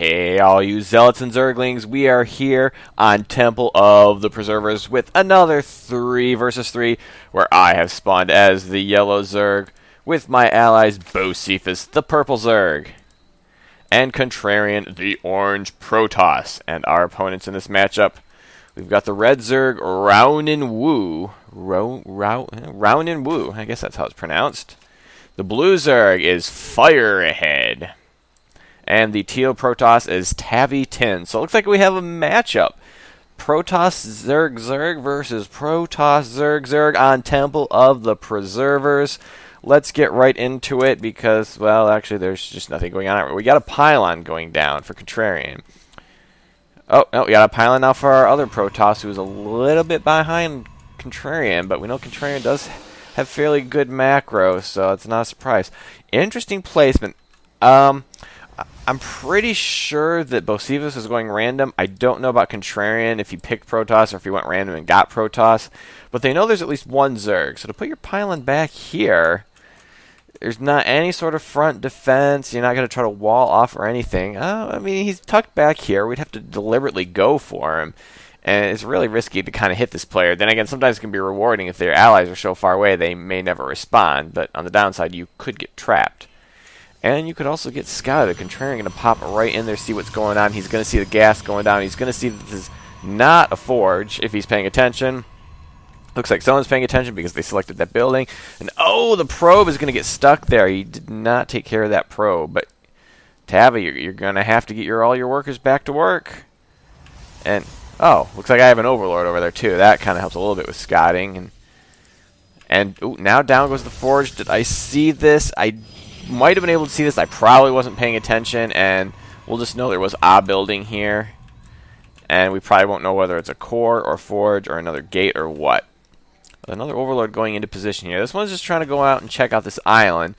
Hey all you Zealots and Zerglings, we are here on Temple of the Preservers with another 3 versus 3 where I have spawned as the yellow Zerg with my allies Bocephus, the purple Zerg, and Contrarian, the orange Protoss. And our opponents in this matchup, we've got the red Zerg Raunin Wu, I guess that's how it's pronounced. The blue Zerg is Firehead. And the teal Protoss is Tavi Tin. So it looks like we have a matchup. Protoss Zerg Zerg versus Protoss Zerg Zerg on Temple of the Preservers. Let's get right into it because, well, actually there's just nothing going on. We got a pylon going down for Contrarian. Oh, no, we got a pylon now for our other Protoss who's a little bit behind Contrarian, but we know Contrarian does have fairly good macro, so it's not a surprise. Interesting placement. I'm pretty sure that Bocephus is going random. I don't know about Contrarian, if he picked Protoss or if he went random and got Protoss. But they know there's at least one Zerg. So to put your pylon back here, there's not any sort of front defense. You're not going to try to wall off or anything. I mean, he's tucked back here. We'd have to deliberately go for him. And it's really risky to kind of hit this player. Then again, sometimes it can be rewarding if their allies are so far away they may never respond. But on the downside, you could get trapped. And you could also get scouted. Contrarian going to pop right in there, see what's going on. He's going to see the gas going down. He's going to see that this is not a forge if he's paying attention. Looks like someone's paying attention because they selected that building. And oh, the probe is going to get stuck there. He did not take care of that probe. But Tavi, you're going to have to get all your workers back to work. And oh, looks like I have an overlord over there too. That kind of helps a little bit with scouting. And ooh, now down goes the forge. Did I see this? I might have been able to see this. I probably wasn't paying attention, and we'll just know there was a building here, and we probably won't know whether it's a core or forge or another gate or what. Another overlord going into position here. This one's just trying to go out and check out this island.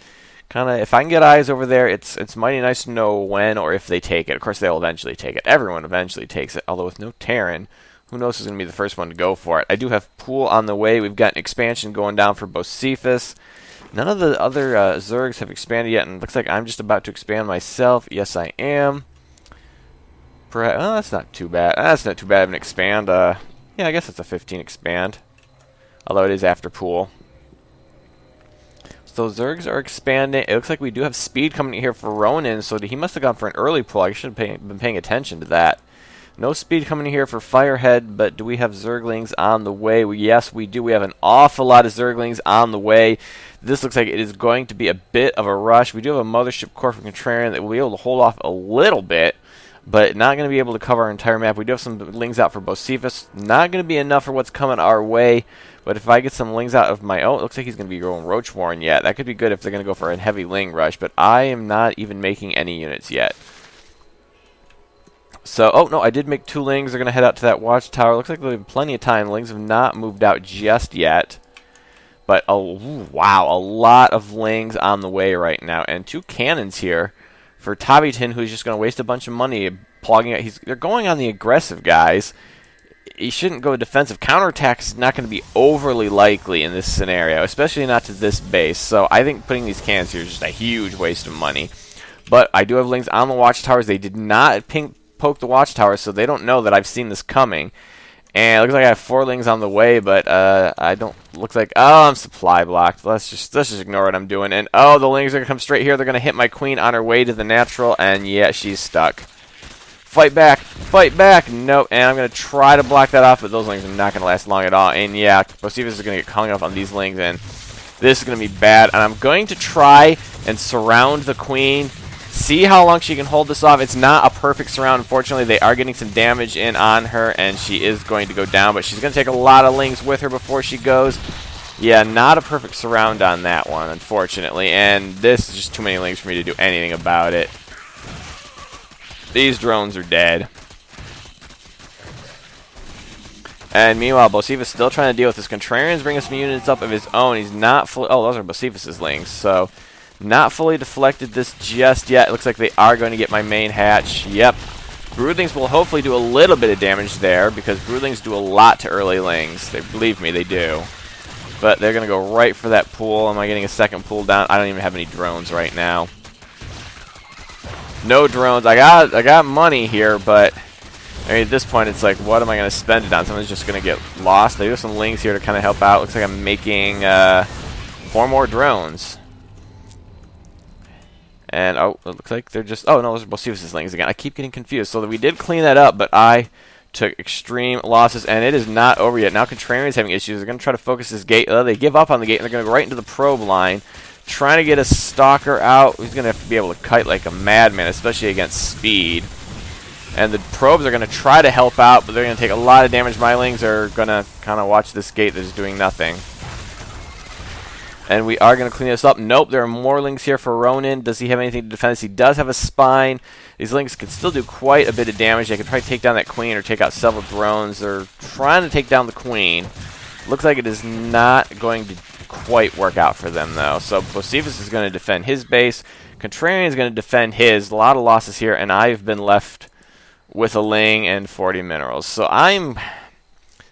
Kind of, if I can get eyes over there, it's mighty nice to know when or if they take it. Of course, they'll eventually take it. Everyone eventually takes it, although with no Terran, who knows who's going to be the first one to go for it. I do have Pool on the way. We've got an expansion going down for Bocephus. None of the other Zergs have expanded yet, and it looks like I'm just about to expand myself. Yes, I am. Perhaps, well, that's not too bad. That's not too bad of an expand. Yeah, I guess it's a 15 expand. Although it is after Pool. So Zergs are expanding. It looks like we do have speed coming here for Ronin, so he must have gone for an early Pool. I should have been paying attention to that. No speed coming here for Firehead, but do we have Zerglings on the way? Yes, we do. We have an awful lot of Zerglings on the way. This looks like it is going to be a bit of a rush. We do have a Mothership Core from Contrarian that will be able to hold off a little bit, but not going to be able to cover our entire map. We do have some Lings out for Bocephus. Not going to be enough for what's coming our way, but if I get some Lings out of my own, it looks like he's going to be going Roach Warren yet. That could be good if they're going to go for a heavy Ling rush, but I am not even making any units yet. So, oh no, I did make 2 Lings. They're going to head out to that watchtower. Looks like they have plenty of time. Lings have not moved out just yet. But, oh, wow, a lot of Lings on the way right now. And 2 cannons here for Tavitin, who's just going to waste a bunch of money plugging it. They're going on the aggressive guys. He shouldn't go defensive. Counterattack is not going to be overly likely in this scenario, especially not to this base. So I think putting these cannons here is just a huge waste of money. But I do have Lings on the watchtowers. They did not poke the watchtower, so they don't know that I've seen this coming. And it looks like I have 4 Lings on the way, but I don't. Looks like, oh, I'm supply blocked. Let's just ignore what I'm doing. And oh, the Lings are gonna come straight here. They're gonna hit my queen on her way to the natural, and yeah, she's stuck. Fight back, fight back. Nope. And I'm gonna try to block that off, but those Lings are not gonna last long at all. And yeah, Bocephus is gonna get hung up on these Lings, and this is gonna be bad. And I'm going to try and surround the queen. See how long she can hold this off. It's not a perfect surround. Unfortunately, they are getting some damage in on her, and she is going to go down. But she's going to take a lot of Lings with her before she goes. Yeah, not a perfect surround on that one, unfortunately. And this is just too many Lings for me to do anything about it. These drones are dead. And meanwhile, Bocephus still trying to deal with this. Contrarian's bringing some units up of his own. He's not fully... Oh, those are Bocephus's Lings, so... Not fully deflected this just yet. It looks like they are going to get my main hatch. Yep. Broodlings will hopefully do a little bit of damage there because Broodlings do a lot to early Lings. Believe me, they do. But they're going to go right for that pool. Am I getting a second pool down? I don't even have any drones right now. No drones. I got money here, but I mean, at this point, it's like, what am I going to spend it on? Someone's just going to get lost. I do have some links here to kind of help out. Looks like I'm making 4 more drones. And, oh, it looks like they're just... Oh, no, those are Bocephus' links again. I keep getting confused. So we did clean that up, but I took extreme losses, and it is not over yet. Now Contrarian's having issues. They're going to try to focus this gate. They give up on the gate, and they're going to go right into the probe line, trying to get a stalker out. He's going to have to be able to kite like a madman, especially against speed. And the probes are going to try to help out, but they're going to take a lot of damage. My lings are going to kind of watch this gate that's doing nothing. And we are going to clean this up. Nope, there are more lings here for Ronin. Does he have anything to defend us? He does have a spine. These lings can still do quite a bit of damage. They can try to take down that queen or take out several drones. They're trying to take down the queen. Looks like it is not going to quite work out for them, though. So Bocephus is going to defend his base. Contrarian is going to defend his. A lot of losses here, and I've been left with a ling and 40 minerals. So I'm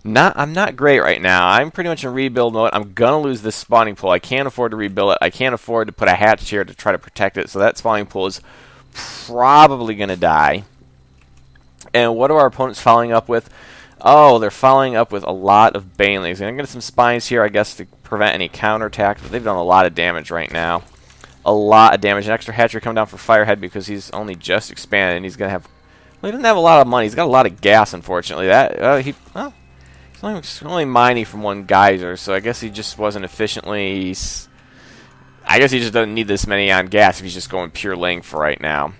not great right now. I'm pretty much in rebuild mode. I'm going to lose this spawning pool. I can't afford to rebuild it. I can't afford to put a hatch here to try to protect it. So that spawning pool is probably going to die. And what are our opponents following up with? Oh, they're following up with a lot of banelings. And I'm going to get some spines here, I guess, to prevent any counterattack. But they've done a lot of damage right now. A lot of damage. An extra hatchery coming down for Firehead because he's only just expanded. And he's going to have... Well, he doesn't have a lot of money. He's got a lot of gas, unfortunately. He's only mining from one geyser, so I guess he just wasn't efficiently... I guess he just doesn't need this many on gas if he's just going pure ling for right now.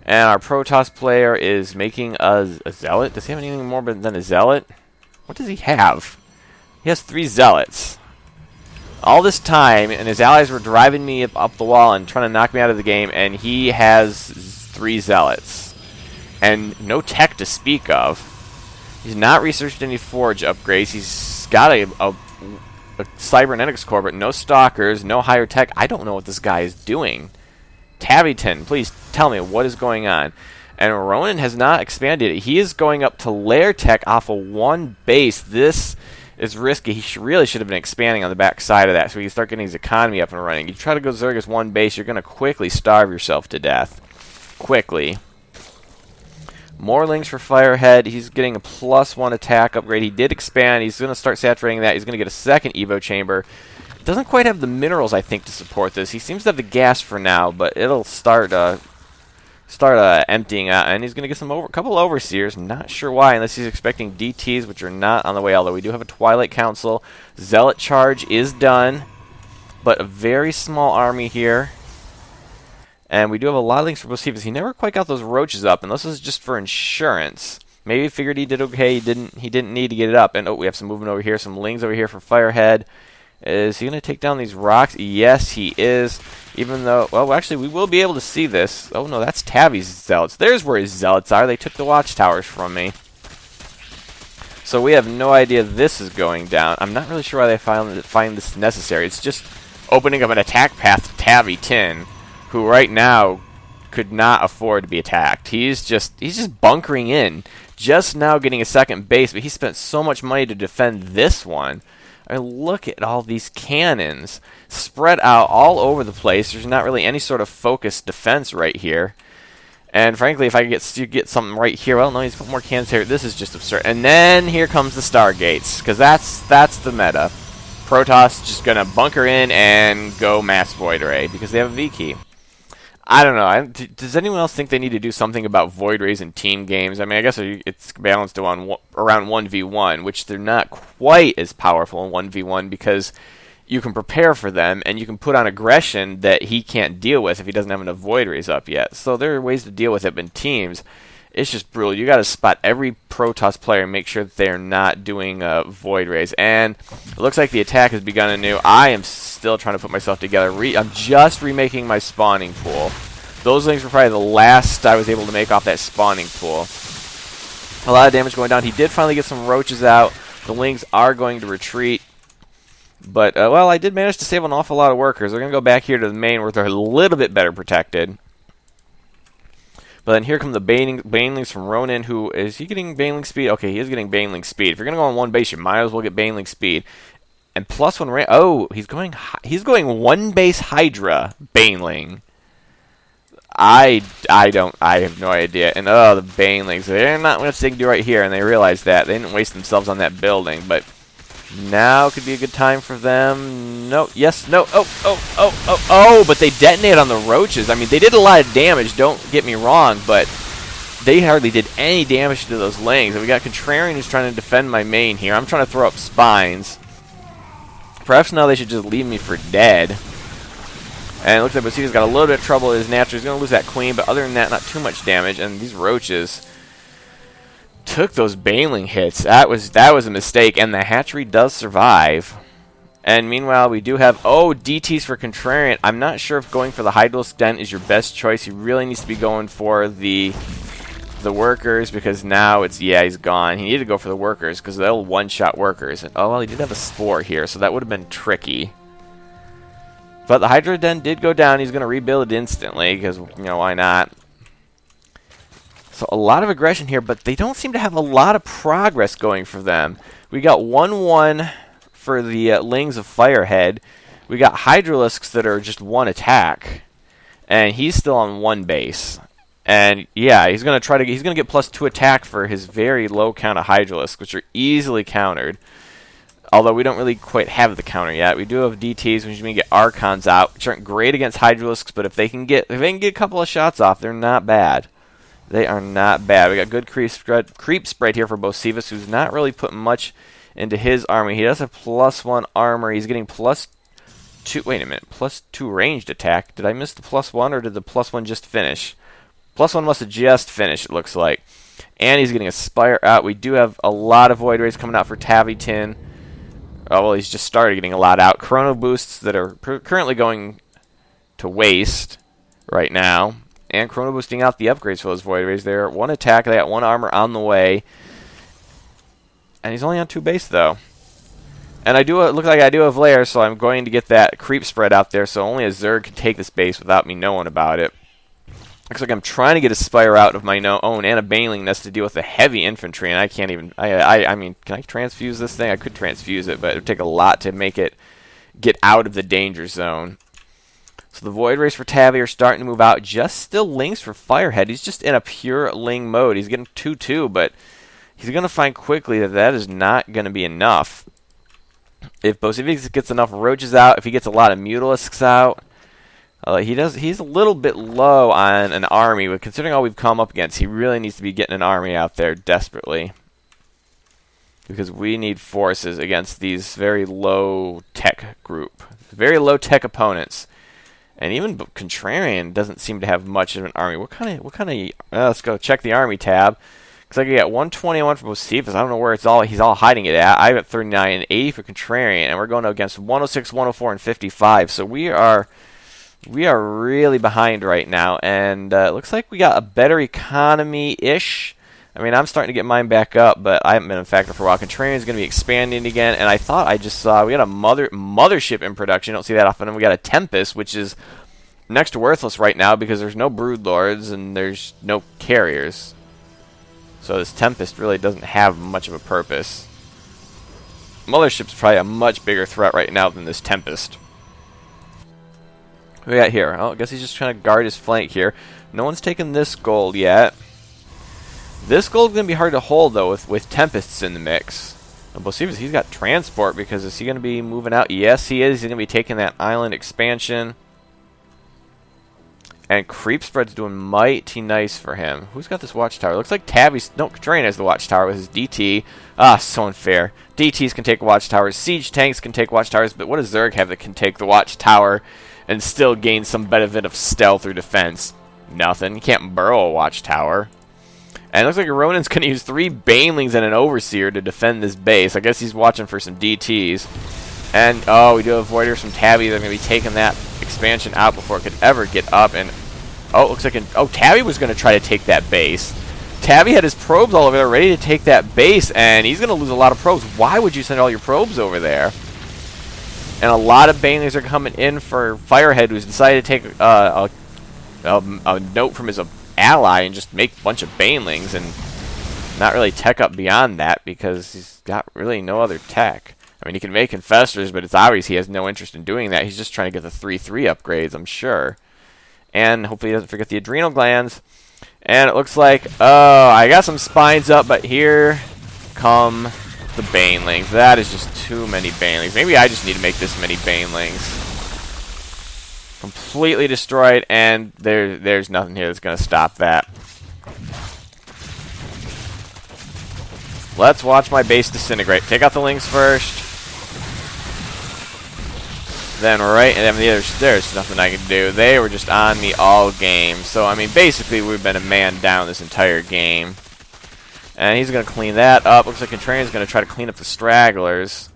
And our Protoss player is making a Zealot. Does he have anything more than a Zealot? What does he have? He has 3 Zealots. All this time, and his allies were driving me up the wall and trying to knock me out of the game, and he has 3 Zealots. And no tech to speak of. He's not researched any forge upgrades. He's got a cybernetics core, but no stalkers, no higher tech. I don't know what this guy is doing. Taviton, please tell me what is going on. And Ronin has not expanded it. He is going up to lair tech off of 1 base. This is risky. He really should have been expanding on the back side of that so he can start getting his economy up and running. You try to go Zergus 1 base, you're going to quickly starve yourself to death. Quickly. More lings for Firehead. He's getting a +1 attack upgrade. He did expand. He's going to start saturating that. He's going to get a second Evo chamber. Doesn't quite have the minerals, I think, to support this. He seems to have the gas for now, but it'll start emptying out. And he's going to get a couple overseers. Not sure why, unless he's expecting DTs, which are not on the way. Although we do have a Twilight Council. Zealot charge is done, but a very small army here. And we do have a lot of links for Bocephus. He never quite got those roaches up, and this is just for insurance. Maybe he figured he did okay. He didn't need to get it up. And oh, we have some movement over here, some lings over here for Firehead. Is he going to take down these rocks? Yes, he is. Even though, well, actually, we will be able to see this. Oh no, that's Tavi's Zealots. There's where his Zealots are. They took the watchtowers from me. So we have no idea this is going down. I'm not really sure why they find this necessary. It's just opening up an attack path to Tavi-10, who right now could not afford to be attacked. He's just bunkering in, just now getting a second base, but he spent so much money to defend this one. I mean, look at all these cannons spread out all over the place. There's not really any sort of focused defense right here. And frankly, if I could get something right here, well, no, he's put more cannons here. This is just absurd. And then here comes the Stargates, because that's the meta. Protoss just gonna bunker in and go mass Void Ray because they have a V key. I don't know. Does anyone else think they need to do something about Void Rays in team games? I mean, I guess it's balanced to around 1v1, which they're not quite as powerful in 1v1 because you can prepare for them and you can put on aggression that he can't deal with if he doesn't have enough Void Rays up yet. So there are ways to deal with it, but in teams, it's just brutal. You got to spot every Protoss player and make sure that they are not doing Void Rays. And it looks like the attack has begun anew. I am still trying to put myself together. I'm just remaking my spawning pool. Those lings were probably the last I was able to make off that spawning pool. A lot of damage going down. He did finally get some roaches out. The lings are going to retreat. But, well, I did manage to save an awful lot of workers. They're going to go back here to the main where they're a little bit better protected. But then here come the banelings from Ronin, who... Is he getting baneling speed? Okay, he is getting baneling speed. If you're going to go on 1 base, you might as well get baneling speed. And +1 oh, he's going 1 base Hydra baneling. I have no idea. And oh, the banelings, they're not much they can do right here, and they realize that. They didn't waste themselves on that building, but now could be a good time for them. No, yes, no, oh, but they detonate on the roaches. I mean, they did a lot of damage, don't get me wrong, but they hardly did any damage to those lings. And we got Contrarian who's trying to defend my main here. I'm trying to throw up spines. Perhaps now they should just leave me for dead. And it looks like Bosiva's got a little bit of trouble with his natural. He's going to lose that queen, but other than that, not too much damage. And these roaches took those baneling hits. That was a mistake, and the hatchery does survive. And meanwhile, we do have, DTs for Contrarian. I'm not sure if going for the Hydralisk Den is your best choice. He really needs to be going for the workers, because now it's, he's gone. He needed to go for the workers, because they'll one-shot workers. And, he did have a spore here, so that would have been tricky. But the Hydra Den did go down. He's going to rebuild it instantly, because, why not? So a lot of aggression here, but they don't seem to have a lot of progress going for them. We got 1-1 for the Lings of Firehead. We got Hydralisks that are just one attack, and he's still on one base. And he's going to get +2 attack for his very low count of Hydralisks, which are easily countered. Although we don't really quite have the counter yet. We do have DTs, which means get Archons out, which aren't great against Hydralisks, but if they can get a couple of shots off, they're not bad. They are not bad. We got good creep spread here for Bosivas, who's not really putting much into his army. He does have +1 armor. He's getting +2. Wait a minute, +2 ranged attack. Did I miss the +1, or did the +1 just finish? +1 must have just finished, it looks like. And he's getting a Spire out. We do have a lot of Void Rays coming out for Tavitin. He's just started getting a lot out. Chrono Boosts that are currently going to waste right now. And Chrono Boosting out the upgrades for those Void Rays there. 1 attack, they got 1 armor on the way. And he's only on 2 base, though. And it looks like I do have Lair, so I'm going to get that creep spread out there, so only a Zerg can take this base without me knowing about it. Looks like I'm trying to get a Spire out of my own and a Baneling Nest to deal with the heavy infantry, and I can't even... I mean, can I transfuse this thing? I could transfuse it, but it would take a lot to make it get out of the danger zone. So the Void Rays for Tavi are starting to move out. Just still Lings for Firehead. He's just in a pure Ling mode. He's getting 2-2, but he's going to find quickly that is not going to be enough. If Bosivix gets enough Roaches out, if he gets a lot of Mutalisks out... he's a little bit low on an army, but considering all we've come up against, he really needs to be getting an army out there desperately. Because we need forces against these very low-tech group. Very low-tech opponents. And even Contrarian doesn't seem to have much of an army. What kind of let's go check the army tab. Looks like I got 121 for Bocephus. I don't know where he's all hiding it at. I got 39 and 80 for Contrarian, and we're going against 106, 104, and 55. So we are really behind right now, and it looks like we got a better economy-ish. I mean, I'm starting to get mine back up, but I haven't been a factor for a while. Contrarian is going to be expanding again, and I thought I just saw we got a mothership in production. You don't see that often. And we got a Tempest, which is next to worthless right now because there's no Broodlords and there's no carriers. So this Tempest really doesn't have much of a purpose. Mothership's probably a much bigger threat right now than this Tempest. What we got here? I guess he's just trying to guard his flank here. No one's taken this gold yet. This gold's going to be hard to hold, though, with Tempests in the mix. And we'll see if he's got transport, because is he going to be moving out? Yes, he is. He's going to be taking that island expansion. And Creep Spread's doing mighty nice for him. Who's got this watchtower? Looks like Tabby's... No, Contrarian has the watchtower with his DT. Ah, so unfair. DTs can take watchtowers. Siege tanks can take watchtowers, but what does Zerg have that can take the watchtower and still gain some benefit of stealth or defense? Nothing. You can't burrow a watchtower. And it looks like Ronin's going to use 3 Banelings and an Overseer to defend this base. I guess he's watching for some DTs. And, we do have Voiders from Tabby. They're going to be taking that expansion out before it could ever get up. And, it looks like... Tabby was going to try to take that base. Tabby had his probes all over there ready to take that base, and he's going to lose a lot of probes. Why would you send all your probes over there? And a lot of Banelings are coming in for Firehead, who's decided to take a note from his ally and just make a bunch of Banelings and not really tech up beyond that because he's got really no other tech. I mean, he can make Infestors, but it's obvious he has no interest in doing that. He's just trying to get the 3-3 upgrades, I'm sure. And hopefully he doesn't forget the adrenal glands. And it looks like, oh, I got some spines up, but here come the banelings. That is just too many banelings. Maybe I just need to make this many banelings. Completely destroyed, and there's nothing here that's going to stop that. Let's watch my base disintegrate. Take out the lings first. Then and then there's nothing I can do. They were just on me all game. So, I mean, basically, we've been a man down this entire game. And he's going to clean that up. Looks like Contrarian's going to try to clean up the stragglers.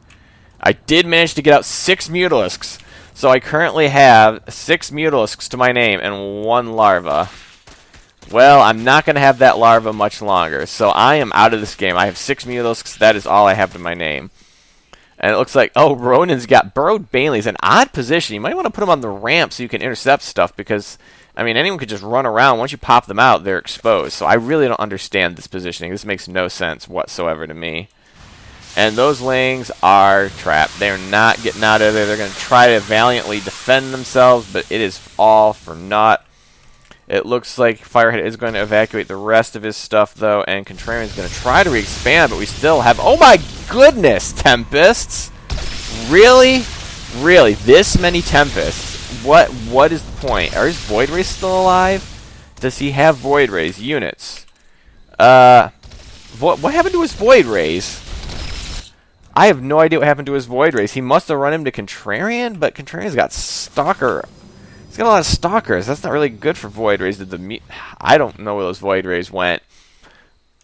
I did manage to get out 6 Mutalisks. So I currently have 6 Mutalisks to my name and 1 larva. Well, I'm not going to have that larva much longer. So I am out of this game. I have 6 Mutalisks. That is all I have to my name. And it looks like, oh, Ronin's got burrowed banelings. An odd position. You might want to put him on the ramp so you can intercept stuff because, I mean, anyone could just run around. Once you pop them out, they're exposed. So I really don't understand this positioning. This makes no sense whatsoever to me. And those lings are trapped. They're not getting out of there. They're going to try to valiantly defend themselves, but it is all for naught. It looks like Firehead is going to evacuate the rest of his stuff, though, and Contrarian is going to try to re-expand, but we still have... Oh my goodness, Tempests! Really? Really? This many Tempests? What is the point? Are his Void Rays still alive? Does he have Void Rays units? What happened to his Void Rays? I have no idea what happened to his Void Rays. He must have run him to Contrarian, but Contrarian's got Stalker... He's got a lot of Stalkers. That's not really good for Void Rays. I don't know where those Void Rays went.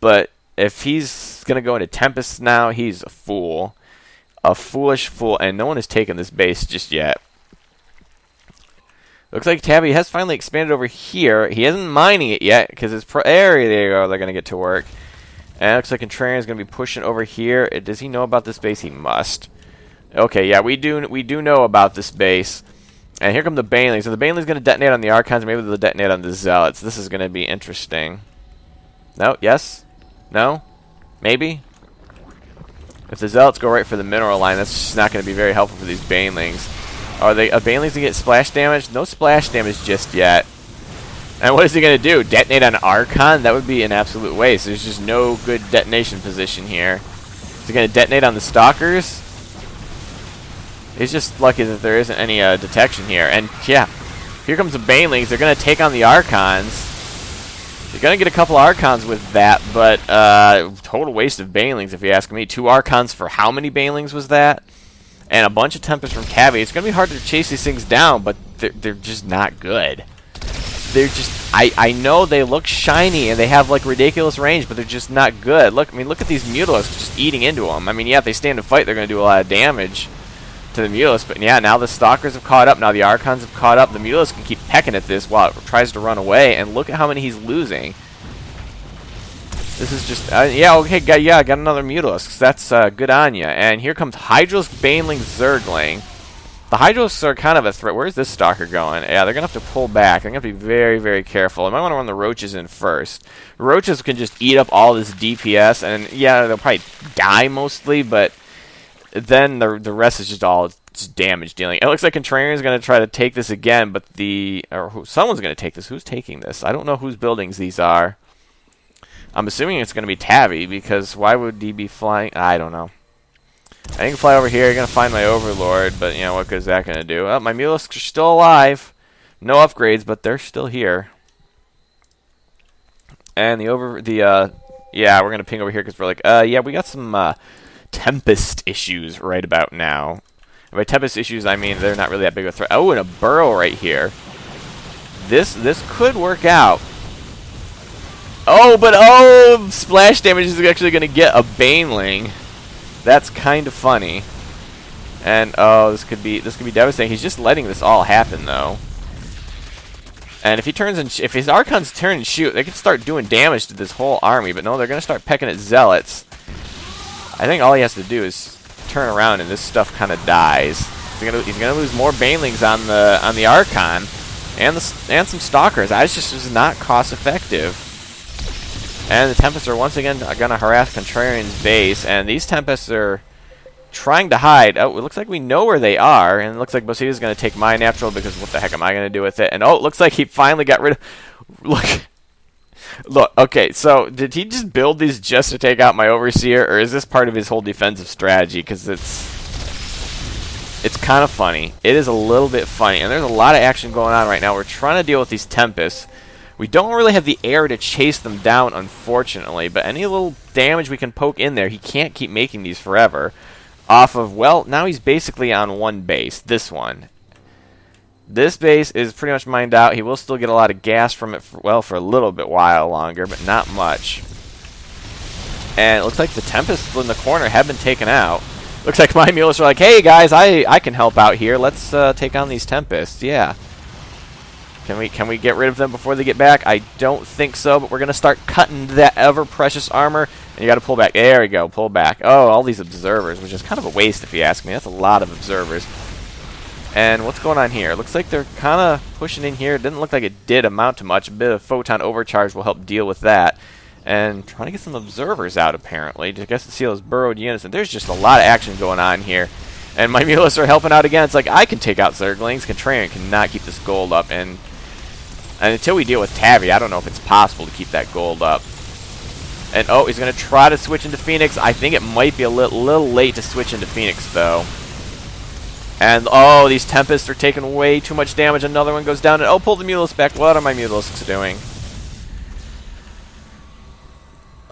But if he's going to go into Tempest now, he's a fool. A foolish fool. And no one has taken this base just yet. Looks like Tabby has finally expanded over here. He isn't mining it yet because it's there you go. They're going to get to work. And it looks like Contrarian is going to be pushing over here. Does he know about this base? He must. Okay, yeah, we do know about this base. And here come the Banelings. So the Banelings going to detonate on the Archons. Maybe they'll detonate on the Zealots. This is going to be interesting. No? Yes? No? Maybe? If the Zealots go right for the mineral line, that's just not going to be very helpful for these Banelings. Are they Banelings going to get splash damage? No splash damage just yet. And what is he going to do? Detonate on Archon? That would be an absolute waste. There's just no good detonation position here. Is he going to detonate on the Stalkers? He's just lucky that there isn't any detection here. And, yeah, here comes the Banelings. They're going to take on the Archons. You're going to get a couple Archons with that, but total waste of Banelings, if you ask me. 2 Archons for how many Banelings was that? And a bunch of Tempests from Cavi. It's going to be hard to chase these things down, but they're just not good. They're just... I know they look shiny, and they have, like, ridiculous range, but they're just not good. Look, I mean, look at these Mutalisks just eating into them. I mean, yeah, if they stand and fight, they're going to do a lot of damage to the Mutalisks, but yeah, now the Stalkers have caught up, now the Archons have caught up, the Mutalisks can keep pecking at this while it tries to run away, and look at how many he's losing. This is just, yeah, okay, got another Mutalisk, that's good on ya. And here comes Hydros, Baneling, Zergling. The Hydros are kind of a threat. Where's this Stalker going? Yeah, they're going to have to pull back. They're going to be very, very careful. I might want to run the Roaches in first. Roaches can just eat up all this DPS, and yeah, they'll probably die mostly, but then the rest is just all just damage dealing. It looks like Contrarian is going to try to take this again, but someone's going to take this. Who's taking this? I don't know whose buildings these are. I'm assuming it's going to be Tabby, because why would he be flying? I don't know. I can fly over here. You're going to find my Overlord, but you know, what good is that going to do? Oh, my Mutalisks are still alive. No upgrades, but they're still here. And yeah, we're going to ping over here because we're like, yeah, we got some Tempest issues right about now. And by Tempest issues, I mean they're not really that big of a threat. Oh, and a burrow right here. This could work out. Oh, splash damage is actually going to get a Baneling. That's kind of funny. And this could be devastating. He's just letting this all happen though. And if he turns and if his Archons turn and shoot, they can start doing damage to this whole army. But no, they're going to start pecking at Zealots. I think all he has to do is turn around and this stuff kind of dies. He's gonna lose more Banelings on the Archon and some Stalkers. It's just not cost effective. And the Tempests are once again gonna harass Contrarian's base, and these Tempests are trying to hide. Oh, it looks like we know where they are, and it looks like Bosida's going to take my natural because what the heck am I going to do with it? And oh, it looks like he finally got rid of... Look, okay, so did he just build these just to take out my Overseer, or is this part of his whole defensive strategy? Because it's kind of funny. It is a little bit funny, and there's a lot of action going on right now. We're trying to deal with these Tempests. We don't really have the air to chase them down, unfortunately, but any little damage we can poke in there, he can't keep making these forever. Off of, well, now he's basically on one base, this one. This base is pretty much mined out. He will still get a lot of gas from it, for a little bit while longer, but not much. And it looks like the Tempests in the corner have been taken out. Looks like my mules are like, hey guys, I can help out here. Let's take on these Tempests. Yeah. Can we get rid of them before they get back? I don't think so, but we're going to start cutting that ever-precious armor. And you got to pull back. There we go, pull back. Oh, all these observers, which is kind of a waste if you ask me. That's a lot of observers. And what's going on here? Looks like they're kind of pushing in here. It didn't look like it did amount to much. A bit of photon overcharge will help deal with that. And trying to get some observers out, apparently, to get to see those burrowed units. And there's just a lot of action going on here. And my mules are helping out again. It's like, I can take out Zerglings. Contrarian cannot keep this gold up. And until we deal with Tavi, I don't know if it's possible to keep that gold up. And, oh, he's going to try to switch into Phoenix. I think it might be a little late to switch into Phoenix, though. And, oh, these Tempests are taking way too much damage. Another one goes down. And, oh, pull the Mutalisks back. What are my Mutalisks doing?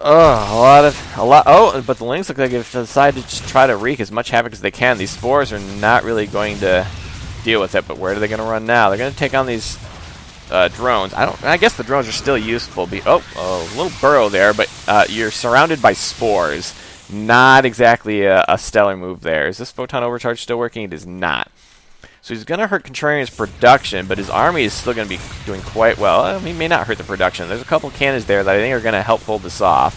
Oh, but the Lings look like they've decided to just try to wreak as much havoc as they can. These spores are not really going to deal with it. But where are they going to run now? They're going to take on these drones. I guess the drones are still useful. A little burrow there, but you're surrounded by spores. Not exactly a stellar move there. Is this photon overcharge still working? It is not. So he's going to hurt Contrarian's production, but his army is still going to be doing quite well. He may not hurt the production. There's a couple cannons there that I think are going to help hold this off.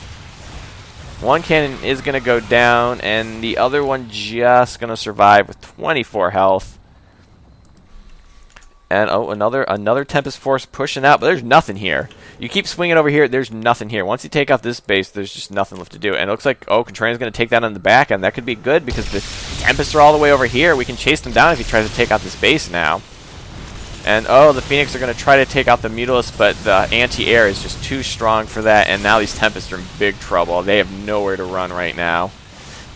One cannon is going to go down, and the other one just going to survive with 24 health. And, oh, another Tempest Force pushing out, but there's nothing here. You keep swinging over here, there's nothing here. Once you take off this base, there's just nothing left to do. And it looks like, oh, Contrarian's going to take that on the back, and that could be good because the Tempests are all the way over here. We can chase them down if he tries to take out this base now. And, oh, the Phoenix are going to try to take out the Mutalisks, but the anti-air is just too strong for that, and now these Tempests are in big trouble. They have nowhere to run right now.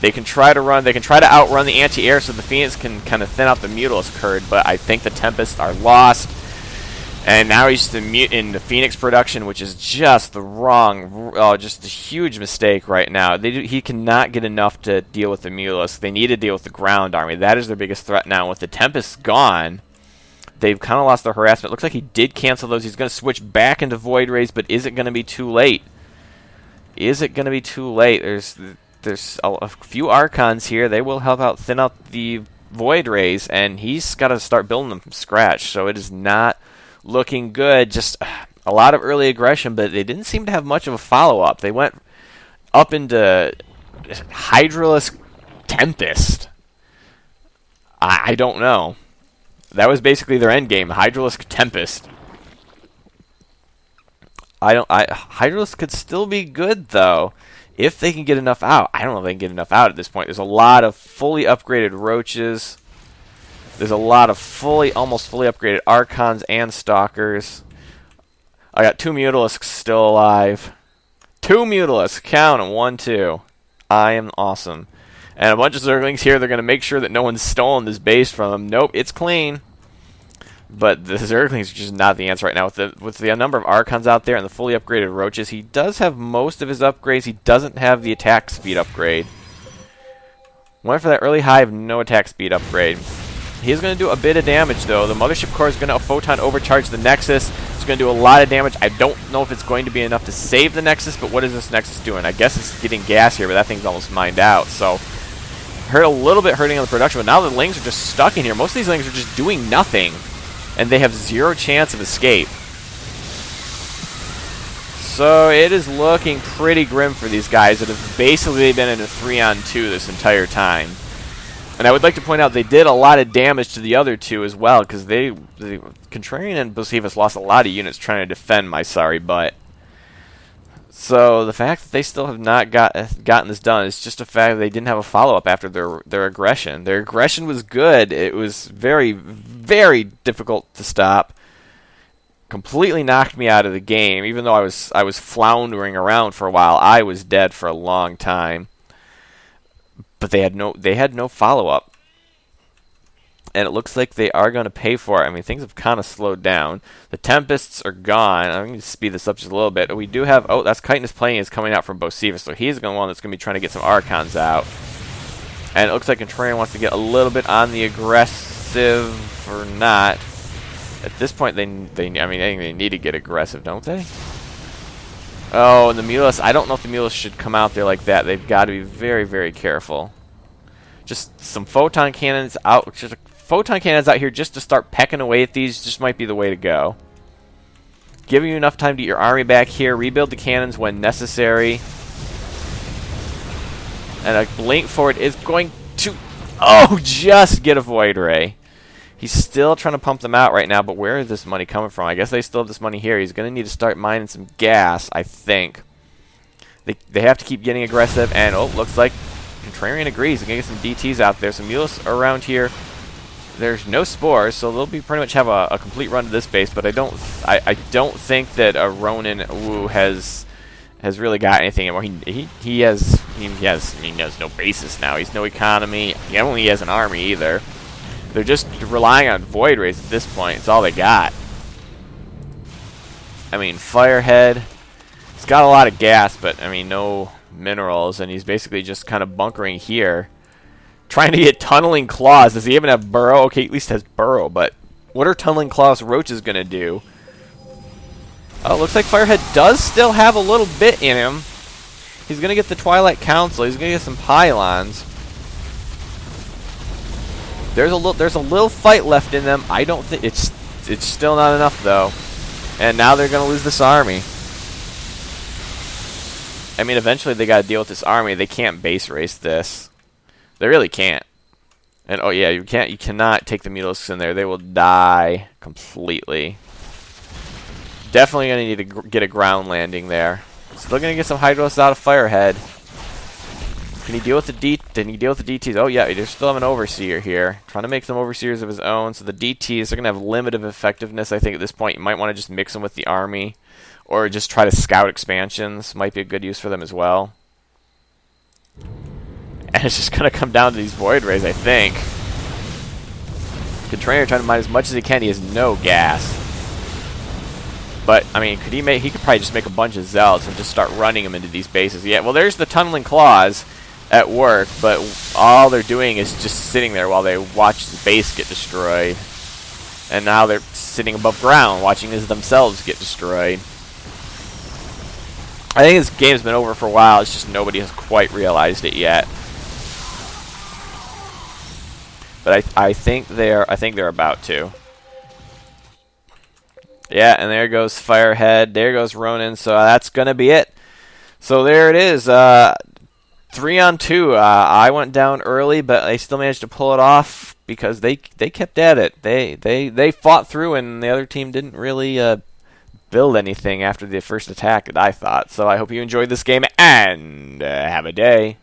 They can try to run. They can try to outrun the anti-air so the Phoenix can kind of thin out the Mutalisk herd, but I think the Tempests are lost. And now he's in the Phoenix production, which is just the wrong, just a huge mistake right now. He cannot get enough to deal with the Mutalisk. They need to deal with the ground army. That is their biggest threat now. With the Tempests gone, they've kind of lost their harassment. It looks like he did cancel those. He's going to switch back into Void Rays, but is it going to be too late? Is it going to be too late? There's a few Archons here. They will help out thin out the Void Rays, and he's got to start building them from scratch. So it is not looking good. Just a lot of early aggression, but they didn't seem to have much of a follow-up. They went up into Hydralisk Tempest. I don't know. That was basically their end game, Hydralisk Tempest. Hydralisk could still be good, though. If they can get enough out. I don't know if they can get enough out at this point. There's a lot of fully upgraded Roaches. There's a lot of almost fully upgraded Archons and Stalkers. I got 2 Mutalisks still alive. 2 Mutalisks. Count them. 1, 2. I am awesome. And a bunch of Zerglings here. They're going to make sure that no one's stolen this base from them. Nope, it's clean. But the Zerglings are just not the answer right now. With the number of Archons out there and the fully upgraded Roaches, he does have most of his upgrades. He doesn't have the attack speed upgrade. Went for that early hive, no attack speed upgrade. He's going to do a bit of damage, though. The Mothership Core is going to photon overcharge the Nexus. It's going to do a lot of damage. I don't know if it's going to be enough to save the Nexus, but what is this Nexus doing? I guess it's getting gas here, but that thing's almost mined out. So, hurt a little bit hurting on the production, but now the Lings are just stuck in here. Most of these Lings are just doing nothing. And they have 0 chance of escape. So it is looking pretty grim for these guys that have basically been in a 3-on-2 this entire time. And I would like to point out they did a lot of damage to the other 2 as well, because the Contrarian and Bocephus lost a lot of units trying to defend my sorry butt. So the fact that they still have not gotten this done is just a fact that they didn't have a follow-up after their aggression. Their aggression was good. It was very, very difficult to stop. Completely knocked me out of the game. Even though I was floundering around for a while, I was dead for a long time. But they had no follow-up. And it looks like they are going to pay for it. I mean, things have kind of slowed down. The Tempests are gone. I'm going to speed this up just a little bit. We do have... Oh, that's Chitinous Plain is coming out from Bocephus. So he's the one that's going to be trying to get some Archons out. And it looks like Contrarian wants to get a little bit on the aggressive or not. At this point, I think they need to get aggressive, don't they? Oh, and the Mulus... I don't know if the Mulus should come out there like that. They've got to be very, very careful. Just some Photon Cannons out... Photon cannons out here just to start pecking away at these just might be the way to go. Giving you enough time to get your army back here. Rebuild the cannons when necessary. And a blink forward is going to... Oh, just get a Void Ray. He's still trying to pump them out right now, but where is this money coming from? I guess they still have this money here. He's going to need to start mining some gas, I think. They have to keep getting aggressive, and oh, looks like Contrarian agrees. They're going to get some DTs out there. Some Mulus around here. There's no spores, so they'll be pretty much have a complete run to this base. But I don't think that a Ronin Wu has really got anything anymore. He has no basis now. He's no economy. He only has an army either. They're just relying on Void Rays at this point. It's all they got. I mean, Firehead. He's got a lot of gas, but I mean no minerals, and he's basically just kind of bunkering here. Trying to get Tunneling Claws. Does he even have Burrow? Okay, at least has Burrow, but what are Tunneling Claws Roaches going to do? Oh, looks like Firehead does still have a little bit in him. He's going to get the Twilight Council. He's going to get some Pylons. There's a little fight left in them. I don't think it's still not enough though. And now they're going to lose this army. I mean, eventually they got to deal with this army. They can't base race this. They really can't. And oh yeah, you cannot take the Mulisks in there. They will die completely. Definitely going to need to get a ground landing there. Still going to get some Hydros out of Firehead. Can he deal with the DTs? Oh yeah, they still have an Overseer here. Trying to make some Overseers of his own. So the DTs are going to have limited effectiveness. I think at this point you might want to just mix them with the army. Or just try to scout expansions. Might be a good use for them as well. And it's just going to come down to these Void Rays, I think. Contrarian trying to mine as much as he can. He has no gas. But, I mean, he could probably just make a bunch of Zealots and just start running them into these bases. Yeah, well, there's the Tunneling Claws at work, but all they're doing is just sitting there while they watch the base get destroyed. And now they're sitting above ground watching as themselves get destroyed. I think this game's been over for a while. It's just nobody has quite realized it yet. But I think they're about to. Yeah, and there goes Firehead. There goes Ronin. So that's gonna be it. So there it is. 3-on-2. I went down early, but they still managed to pull it off because they kept at it. They fought through, and the other team didn't really build anything after the first attack that I thought. So I hope you enjoyed this game and have a day.